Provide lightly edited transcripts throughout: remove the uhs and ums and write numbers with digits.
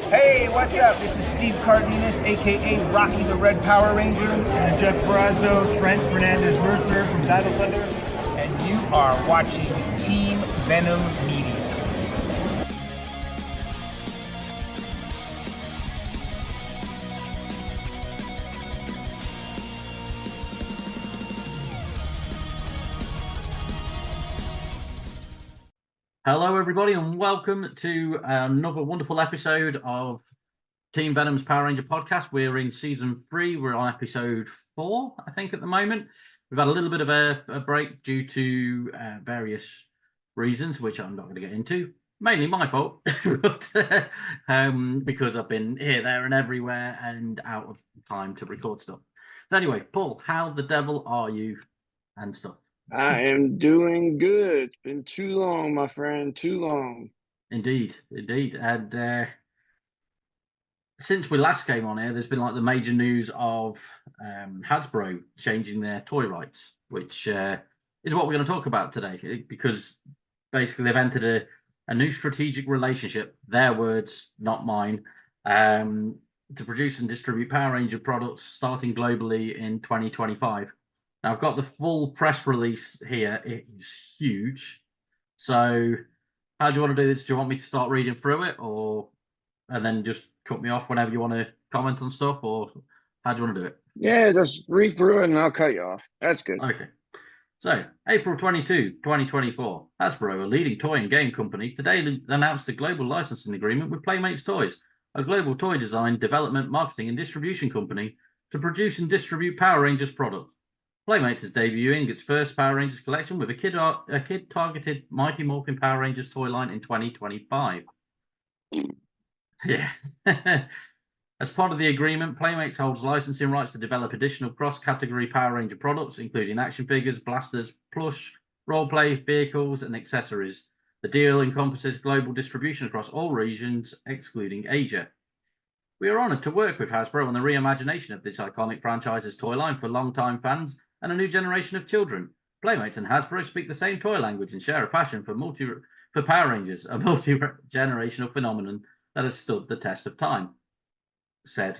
Hey, what's up? This is Steve Cardenas, aka Rocky the Red Power Ranger, and Jeff Barrazzo, Trent Fernandez Mercer from Battle Thunder, and you are watching Team Venom Media. Hello, everybody, and welcome to another wonderful episode of Team Venom's Power Ranger podcast. We're in season 3. We're on episode 4, I think, at the moment. We've had a little bit of a break due to various reasons, which I'm not going to get into. Mainly my fault, but, because I've been here, there, and everywhere, and out of time to record stuff. So anyway, Paul, how the devil are you and stuff? I am doing good. It's been too long, my friend, too long. Indeed. And since we last came on here, there's been like the major news of Hasbro changing their toy rights, which is what we're going to talk about today, because basically they've entered a new strategic relationship, their words, not mine, to produce and distribute Power Ranger products starting globally in 2025. Now, I've got the full press release here. It's huge. So how do you want to do this? Do you want me to start reading through it, and then just cut me off whenever you want to comment on stuff, or how do you want to do it? Yeah, just read through it and I'll cut you off. That's good. Okay. So, April 22, 2024, Hasbro, a leading toy and game company, today announced a global licensing agreement with Playmates Toys, a global toy design, development, marketing, and distribution company to produce and distribute Power Rangers products. Playmates is debuting its first Power Rangers collection with a kid-targeted Mighty Morphin Power Rangers toy line in 2025. Yeah. As part of the agreement, Playmates holds licensing rights to develop additional cross-category Power Ranger products, including action figures, blasters, plush, role-play, vehicles, and accessories. The deal encompasses global distribution across all regions, excluding Asia. We are honoured to work with Hasbro on the reimagination of this iconic franchise's toy line for long-time fans and a new generation of children. Playmates and Hasbro speak the same toy language and share a passion for Power Rangers, a multi-generational phenomenon that has stood the test of time, said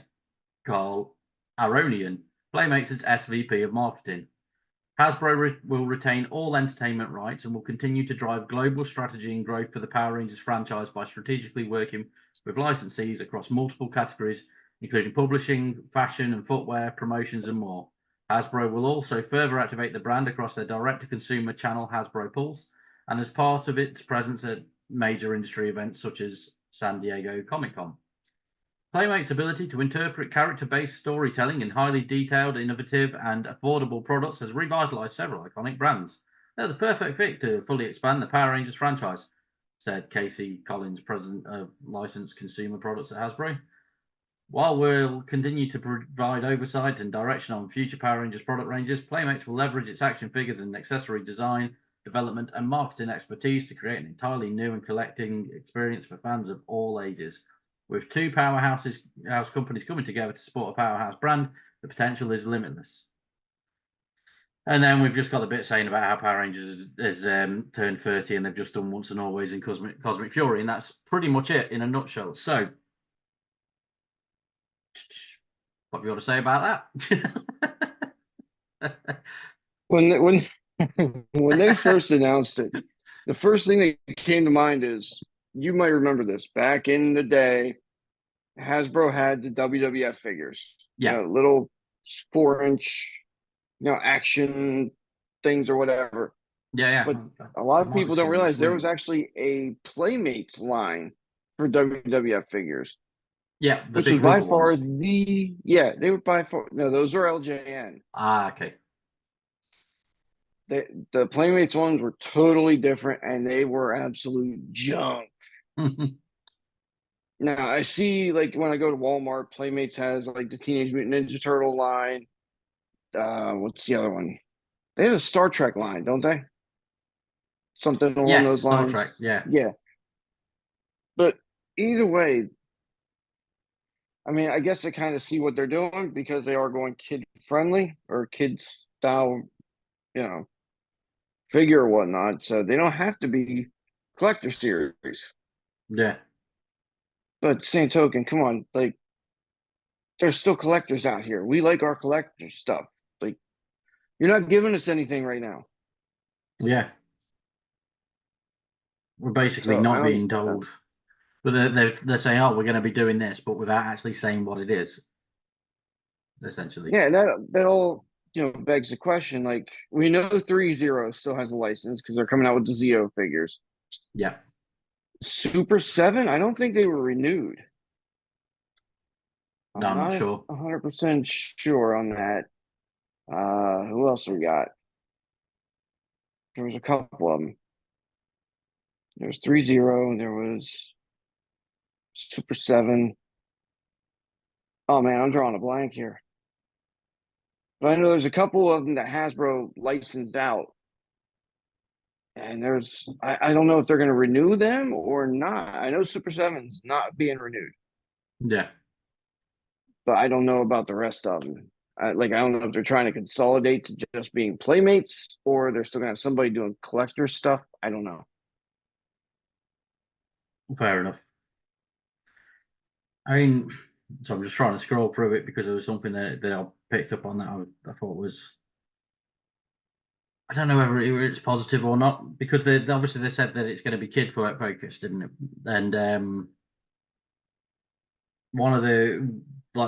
Carl Aronian, Playmates' SVP of Marketing. Hasbro will retain all entertainment rights and will continue to drive global strategy and growth for the Power Rangers franchise by strategically working with licensees across multiple categories, including publishing, fashion and footwear, promotions, and more. Hasbro will also further activate the brand across their direct-to-consumer channel, Hasbro Pulse, and as part of its presence at major industry events such as San Diego Comic-Con. Playmates' ability to interpret character-based storytelling in highly detailed, innovative, and affordable products has revitalized several iconic brands. They're the perfect fit to fully expand the Power Rangers franchise, said Casey Collins, president of licensed consumer products at Hasbro. While we'll continue to provide oversight and direction on future Power Rangers product ranges, Playmates will leverage its action figures and accessory design, development, and marketing expertise to create an entirely new and collecting experience for fans of all ages. With two house companies coming together to support a powerhouse brand, the potential is limitless. And then we've just got a bit saying about how Power Rangers has turned 30 and they've just done Once and Always in Cosmic Fury, and that's pretty much it in a nutshell. So, what do you want to say about that? When they first announced it, the first thing that came to mind is, you might remember this, back in the day, Hasbro had the WWF figures. Yeah. Little 4-inch, action things or whatever. Yeah. But a lot of people don't realize there was actually a Playmates line for WWF figures. Yeah, which was by far they were by far, no, those are LJN. Okay. The Playmates ones were totally different and they were absolute junk. Now I see, like, when I go to Walmart, Playmates has like the Teenage Mutant Ninja Turtle line. What's the other one? They have a Star Trek line, don't they? Something along those lines. Star Trek, yeah. Yeah. But either way, I mean, I guess I kind of see what they're doing because they are going kid friendly or kid style, figure or whatnot. So they don't have to be collector series. Yeah. But same token, come on, like there's still collectors out here. We like our collector stuff. Like you're not giving us anything right now. Yeah, we're basically So I not don't. being told. But they're saying, oh, we're going to be doing this, but without actually saying what it is, essentially. Yeah, that all begs the question. Like we know 3-0 still has a license because they're coming out with the Zeo figures. Yeah. Super 7, I don't think they were renewed. No, I'm I'm not not sure. 100% sure on that. Who else we got? There was a couple of them. There was 3-0. There was Super 7. Oh man, I'm drawing a blank here. But I know there's a couple of them that Hasbro licensed out. And I don't know if they're going to renew them or not. I know Super 7's not being renewed, Yeah. but I don't know about the rest of them. I don't know if they're trying to consolidate to just being Playmates or they're still going to have somebody doing collector stuff. I don't know. Fair enough. I mean, so I'm just trying to scroll through it because there was something that I picked up on that I thought was, I don't know whether it's positive or not, because they obviously they said that it's going to be kid focused, didn't it? And one of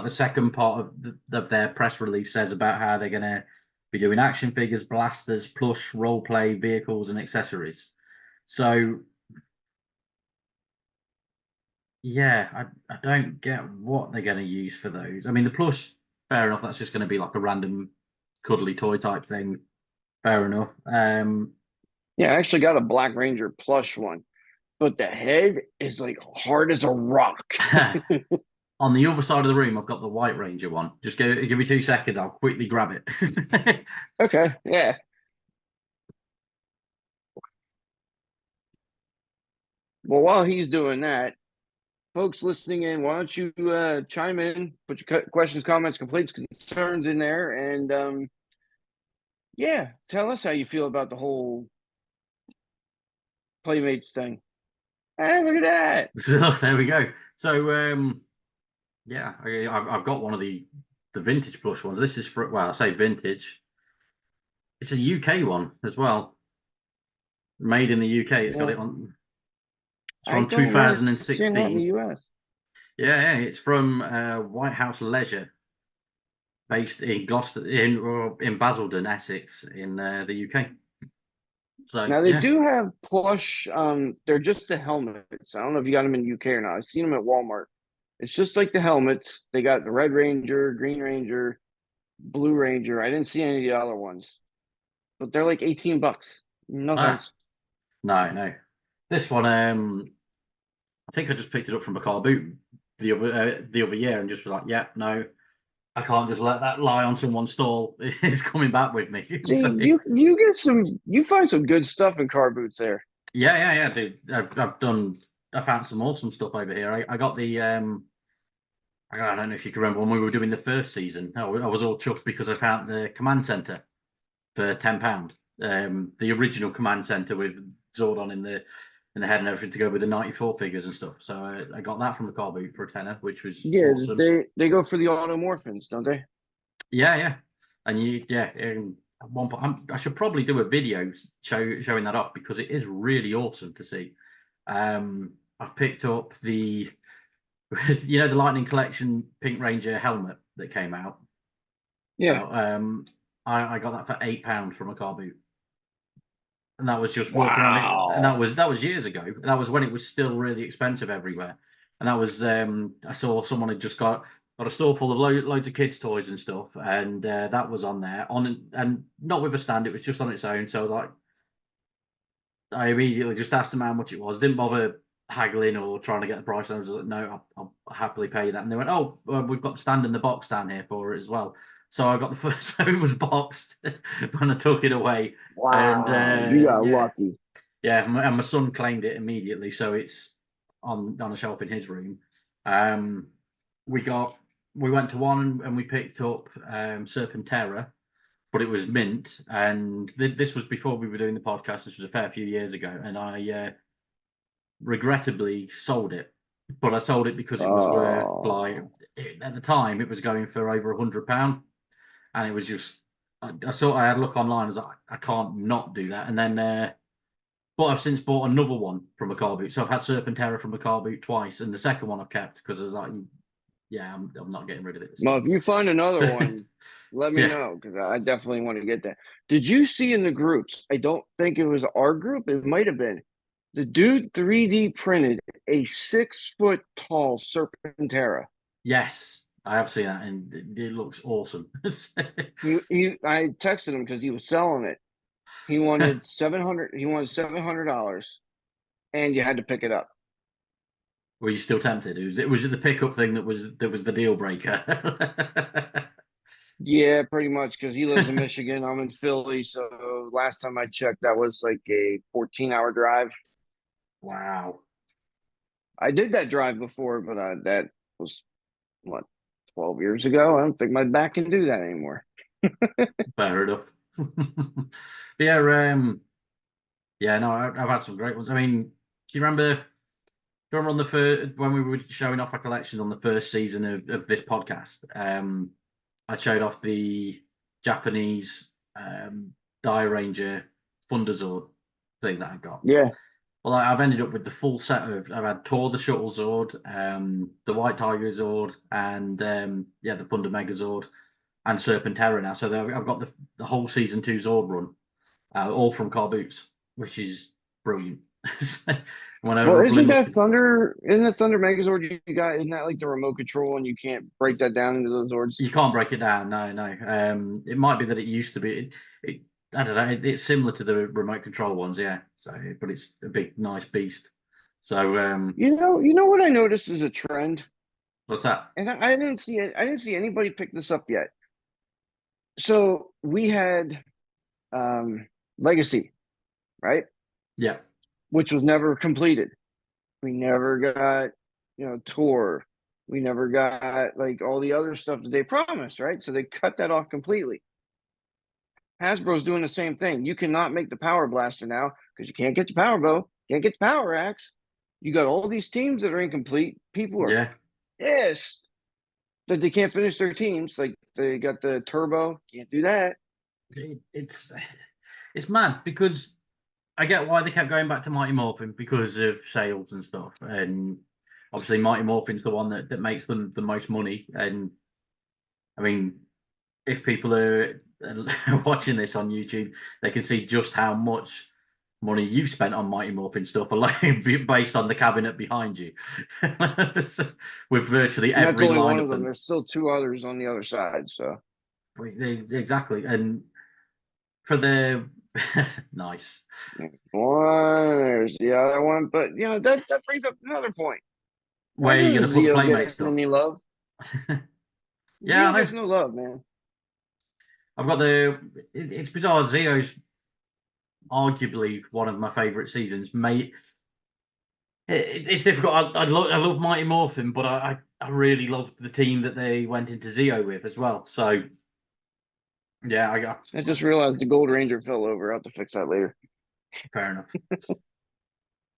the second part of their press release says about how they're going to be doing action figures, blasters, plush, role play, vehicles, and accessories. So yeah, I don't get what they're going to use for those. I mean, the plush, fair enough. That's just going to be like a random cuddly toy type thing. Fair enough. Yeah, I actually got a Black Ranger plush one, but the head is like hard as a rock. On the other side of the room, I've got the White Ranger one. Just give me 2 seconds. I'll quickly grab it. Okay, yeah. Well, while he's doing that, folks listening in, why don't you chime in, put your questions, comments, complaints, concerns in there, and yeah, tell us how you feel about the whole Playmates thing. Hey, look at that! So there we go. So yeah, I've got one of the vintage plush ones. This is well, I say vintage. It's a UK one as well, made in the UK. It's got Yeah, it on. It's I from don't remember seeing that in the 2016. U.S. Yeah, it's from White House Leisure, based in Gloucester, in Basildon, Essex, in the UK. So Now they yeah, do have plush. They're just the helmets. I don't know if you got them in the UK or not. I've seen them at Walmart. It's just like the helmets. They got the Red Ranger, Green Ranger, Blue Ranger. I didn't see any of the other ones, but they're like $18. No ah, thanks. no. This one, I think I just picked it up from a car boot the other year and just was like, yeah, no, I can't just let that lie on someone's stall. It's coming back with me. So, See, you find some good stuff in car boots there. yeah, dude. I found some awesome stuff over here. I got the I don't know if you can remember when we were doing the first season. I was all chuffed because I found the command center for £10. The original command center with Zordon in the head and everything to go with the '94 figures and stuff. So I got that from the car boot for a tenner, which was Yeah, awesome. they go for the automorphins, don't they? Yeah, and at one point I should probably do a video showing that off because it is really awesome to see. I've picked up the the Lightning Collection Pink Ranger helmet that came out. Yeah. I got that for £8 from a car boot, and that was just walking around it, and Wow. that was years ago. That was when it was still really expensive everywhere, and that was I saw someone had just got a store full of loads of kids' toys and stuff, and that was on there and not with a stand. It was just on its own. So I immediately just asked them how much it was. Didn't bother haggling or trying to get the price. I was like, no, I'll happily pay that. And they went, oh, well, we've got the stand in the box down here for it as well. So I got the first. So it was boxed when I took it away, and Wow. You got yeah, lucky. yeah, and my son claimed it immediately, so it's on a shelf in his room. Um, we got we went to one and we picked up Serpentera, but it was mint, and this was before we were doing the podcast. This was a fair few years ago, and I regrettably sold it but I sold it because it was worth like at the time it was going for over £100, and it was just I had a look online. I was like, I can't not do that, and then but I've since bought another one from a car boot. So I've had Serpentera from a car boot twice, and the second one I've kept because I was like, yeah, I'm not getting rid of it. Well, if you find another one, let me Yeah. know, because I definitely want to get that. Did you see in the groups? I don't think it was our group. It might have been. The dude 3D printed a 6 foot tall Serpentera. Yes, I have seen that, and it looks awesome. I texted him because he was selling it. He wanted 700. He wanted $700, and you had to pick it up. Were you still tempted? Was it the pickup thing that was the deal breaker? Yeah, pretty much, because he lives in Michigan. I'm in Philly, so last time I checked, that was like a 14-hour drive. Wow. I did that drive before, but that was what 12 years ago. I don't think my back can do that anymore. Fair enough. Yeah, yeah, no, I've had some great ones. I mean, do you remember on the first when we were showing off our collections on the first season of this podcast? I showed off the Japanese Die Ranger Thunderzord thing that I've got. Yeah. Well, I've ended up with the full set of. I've had Tor the Shuttle Zord, the White Tiger Zord, and yeah, the Thunder Megazord, and Serpentera now. So I've got the whole season 2 Zord run, all from car boots, which is brilliant. Well, Whenever isn't that limited, Thunder? Isn't that Thunder Megazord you got? Isn't that like the remote control, and you can't break that down into those Zords? you can't break it down. No. It might be that it used to be. I don't know. It's similar to the remote control ones, yeah. So, but it's a big, nice beast. So, You know what I noticed is a trend, what's that? and I didn't see it. I didn't see anybody pick this up yet. So we had Legacy, right? Yeah, Which was never completed. We never got, tour. We never got like all the other stuff that they promised, right? So they cut that off completely. Hasbro's doing the same thing. You cannot make the Power Blaster now because you can't get the Power Bow, can't get the Power Axe. You got all these teams that are incomplete. People are yeah. pissed that they can't finish their teams. Like they got the Turbo, can't do that. It's mad because I get why they kept going back to Mighty Morphin because of sales and stuff, and obviously Mighty Morphin's the one that makes them the most money. And I mean, if people are watching this on YouTube, they can see just how much money you spent on Mighty Morphin stuff alone, based on the cabinet behind you, with virtually And that's every only line one of of them. them. There's still 2 others on the other side. So Exactly, and for the nice. one, there's the other one. But that brings up another point. Why Where are you didn't going to put the Zio Playmate get stuff? any love? Yeah, Zio I know. gets no love, man. I've got it's bizarre. Zio's arguably one of my favourite seasons. Mate, it's difficult. I love Mighty Morphin, but I really loved the team that they went into Zio with as well. So yeah, I just realized the Gold Ranger fell over. I'll have to fix that later. fair enough.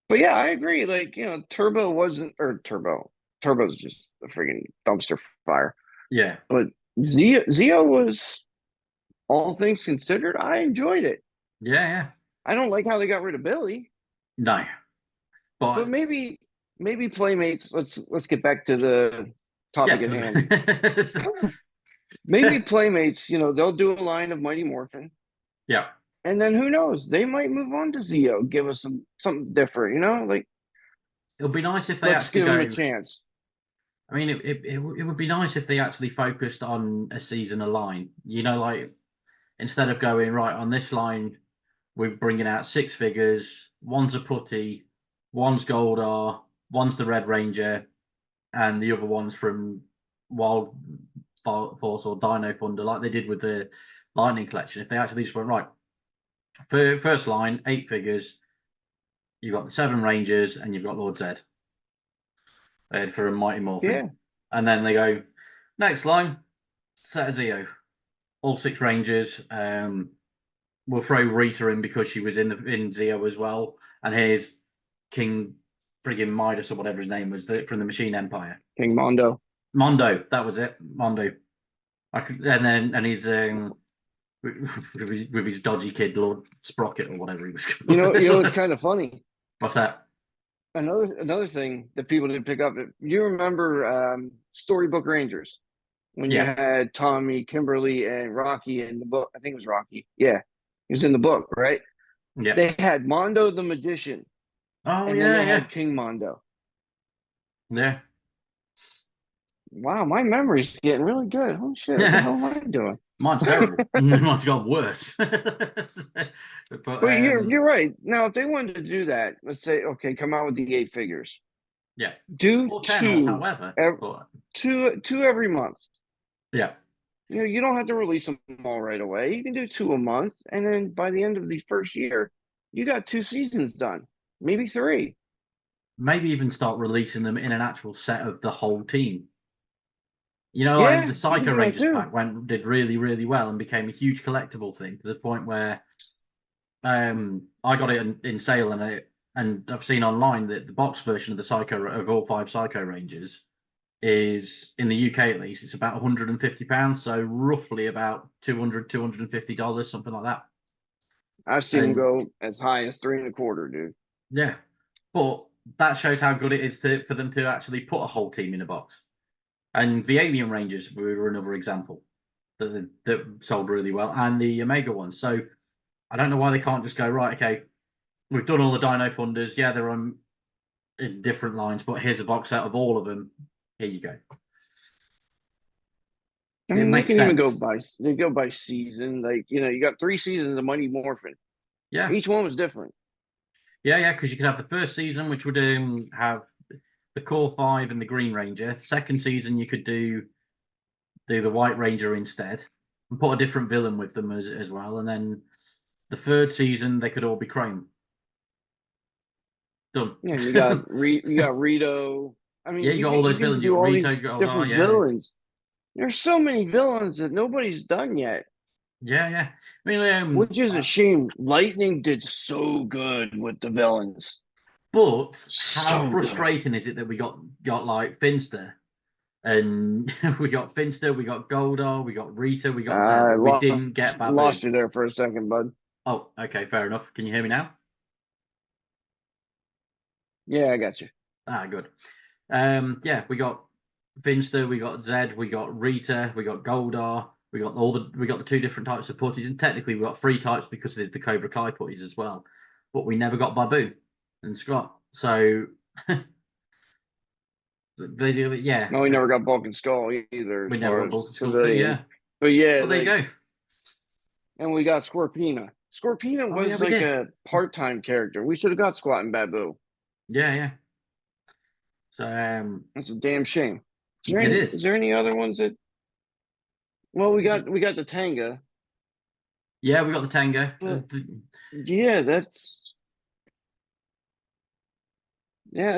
But yeah, I agree. Like, Turbo wasn't, or Turbo's just a freaking dumpster fire. Yeah, But Zio was, all things considered, I enjoyed it. yeah. I don't like how they got rid of Billy, No, but but maybe Playmates. Let's get back to the yeah, topic at hand. Maybe Playmates, they'll do a line of Mighty Morphin, yeah. and then who knows? They might move on to Zio, give us something different. Like, It'll be nice if they let's actually give them a go. chance. I mean, it would be nice if they actually focused on a season a line. Like instead of going right on this line, we're bringing out 6 figures. One's a putty, one's Goldar, one's the Red Ranger, and the other one's from Wild Force or Dino Thunder, like they did with the Lightning Collection. If they actually just went right, first line, 8 figures, you've got the 7 Rangers, and you've got Lord Zed. For a Mighty Morphin. Yeah. And then they go, next line, set a Zio. All 6 Rangers. We'll throw Rita in because she was in Zio as well. And here's King friggin' Midas or whatever his name was from the Machine Empire. King Mondo. Mondo, that was it. Mondo. And he's with his dodgy kid Lord Sprocket or whatever he was called. You know, it's kind of funny. What's that? Another thing that people didn't pick up. You remember Storybook Rangers when you had Tommy, Kimberly, and Rocky in the book? I think it was Rocky. Yeah, he was in the book, right? Yeah. They had Mondo the Magician. Oh, and then they had King Mondo. Yeah. Wow, my memory's getting really good. Holy shit, what the hell am I doing? Mine's terrible. Mine's got worse. but you're right. Now, if they wanted to do that, let's say, okay, come out with the 8 figures. Yeah. Do or 10, 2, however. Two every month. Yeah. You know, you don't have to release them all right away. You can do 2 a month, and then by the end of the first year, you got 2 seasons done, maybe 3. Maybe even start releasing them in an actual set of the whole team. You know, like the Psycho Rangers pack did really, really well and became a huge collectible thing to the point where I got it in sale and I've seen online that the box version of the Psycho of all 5 Psycho Rangers is, in the UK at least, it's about £150, so roughly about $250, something like that. I've seen them go as high as 3 1/4, dude. Yeah, but that shows how good it is for them to actually put a whole team in a box. And the Alien Rangers were another example that sold really well, and the Omega ones. So I don't know why they can't just go, right, okay, we've done all the Dino Thunders. Yeah, they're on in different lines, but here's a box set of all of them. Here you go. I mean, they can even go by season. Like, you know, you got 3 seasons of Mighty Morphin. Yeah. Each one was different. Yeah, because you could have the first season, which would have the core 5 and the Green Ranger. Second season, you could do the White Ranger instead and put a different villain with them as well. And then the third season, they could all be Chrome. Done. Yeah, you got Rito. I mean, you got all those villains. You all these different villains. There's so many villains that nobody's done yet. Yeah. I mean, which is a shame. Lightning did so good with the villains. But how frustrating is it that we got like Finster, and we got Finster, we got Goldar, we got Rita, we got Zed. We didn't get Babu. Lost you there for a second, bud. Oh, okay, fair enough. Can you hear me now? Yeah, I got you. Good. Yeah, we got Finster, we got Zed, we got Rita, we got Goldar, we got the 2 different types of putties, and technically we got 3 types because of the Cobra Kai putties as well. But we never got Babu and Scott. So they do it, yeah. No, we never got Bulk and Skull either. We never got Bulk and Skull too, yeah. But yeah, well, there you go. And we got Scorpina. Scorpina was a part-time character. We should have got Squat and Babu. Yeah. So that's a damn shame. Is there any other ones that? Well, we got the Tanga. Yeah, we got the Tanga. Yeah, that's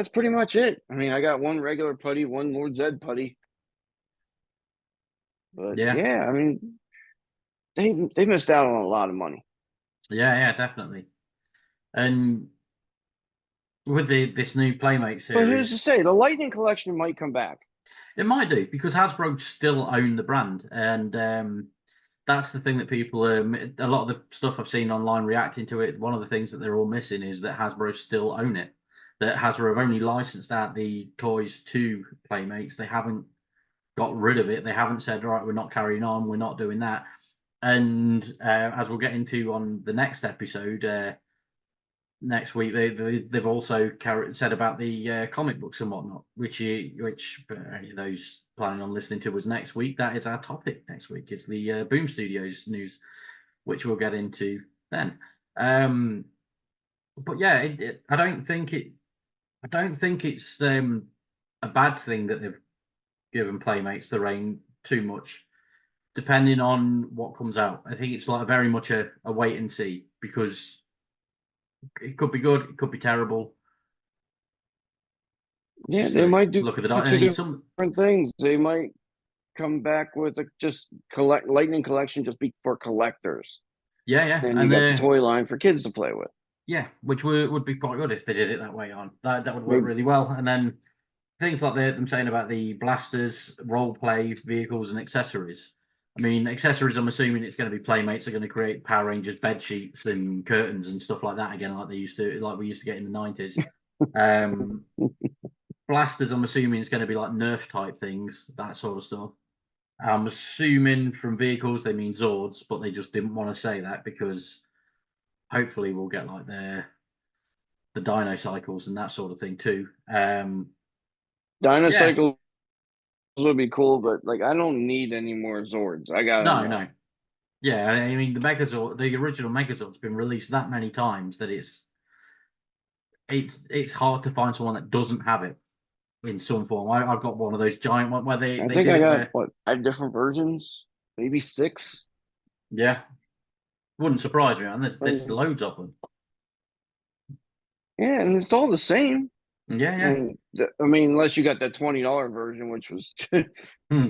pretty much it. I mean, I got 1 regular putty, 1 Lord Zed putty. But yeah, I mean, they missed out on a lot of money. Yeah, definitely. And with this new Playmates series, but who's to say the Lightning collection might come back? It might do, because Hasbro still own the brand, and that's the thing that people. A lot of the stuff I've seen online reacting to it, one of the things that they're all missing is that Hasbro still own it. That Hasbro have only licensed out the toys to Playmates. They haven't got rid of it. They haven't said, right, we're not carrying on, we're not doing that. And as we'll get into on the next episode, next week, they've also said about the comic books and whatnot, which for any of those planning on listening to us next week, that is our topic next week. It's the Boom Studios news, which we'll get into then. But yeah, I don't think it's a bad thing that they've given Playmates the reign too much, depending on what comes out. I think it's like very much a wait and see, because it could be good, it could be terrible. Yeah, they might do look at the different things. They might come back with Lightning collection just be for collectors. Yeah. And you got the toy line for kids to play with. Yeah, which would be quite good if they did it that way on. That would work really well. And then things like them saying about the blasters, role play, vehicles, and accessories. I mean, accessories, I'm assuming it's going to be Playmates are going to create Power Rangers bed sheets and curtains and stuff like that again, like we used to get in the 90s. Blasters, I'm assuming it's going to be like Nerf type things, that sort of stuff. I'm assuming from vehicles they mean Zords, but they just didn't want to say that because hopefully we'll get like the Dino Cycles and that sort of thing too. Dino Yeah, Cycles would be cool, but like I don't need any more Zords. I got no, enough. no. Yeah, I mean the Megazord, the original Megazord's been released that many times that it's hard to find someone that doesn't have it in some form. I've got one of those giant one where I they think did I it got where what 5 different versions, maybe 6. yeah, wouldn't surprise me, man. There's Yeah, loads of them. and it's all the same. Yeah, yeah. And I mean, unless you got that $20 version, which was Hmm.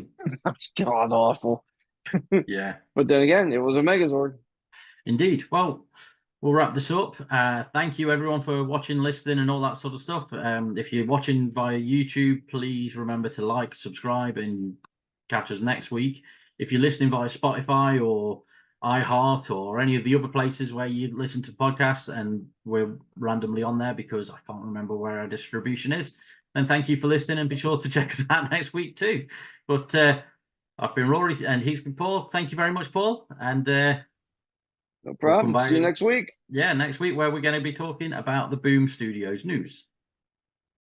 god awful. Yeah, But then again, it was a Megazord. indeed. Well, we'll wrap this up. Thank you everyone for watching, listening, and all that sort of stuff. If you're watching via YouTube, please remember to like, subscribe, and catch us next week. If you're listening via Spotify or iHeart or any of the other places where you listen to podcasts and we're randomly on there because I can't remember where our distribution is, then thank you for listening and be sure to check us out next week too. But I've been Rory and he's been Paul. Thank you very much, Paul. And No we'll come problem. back, See you next week. yeah, next week where we're going to be talking about the Boom Studios news.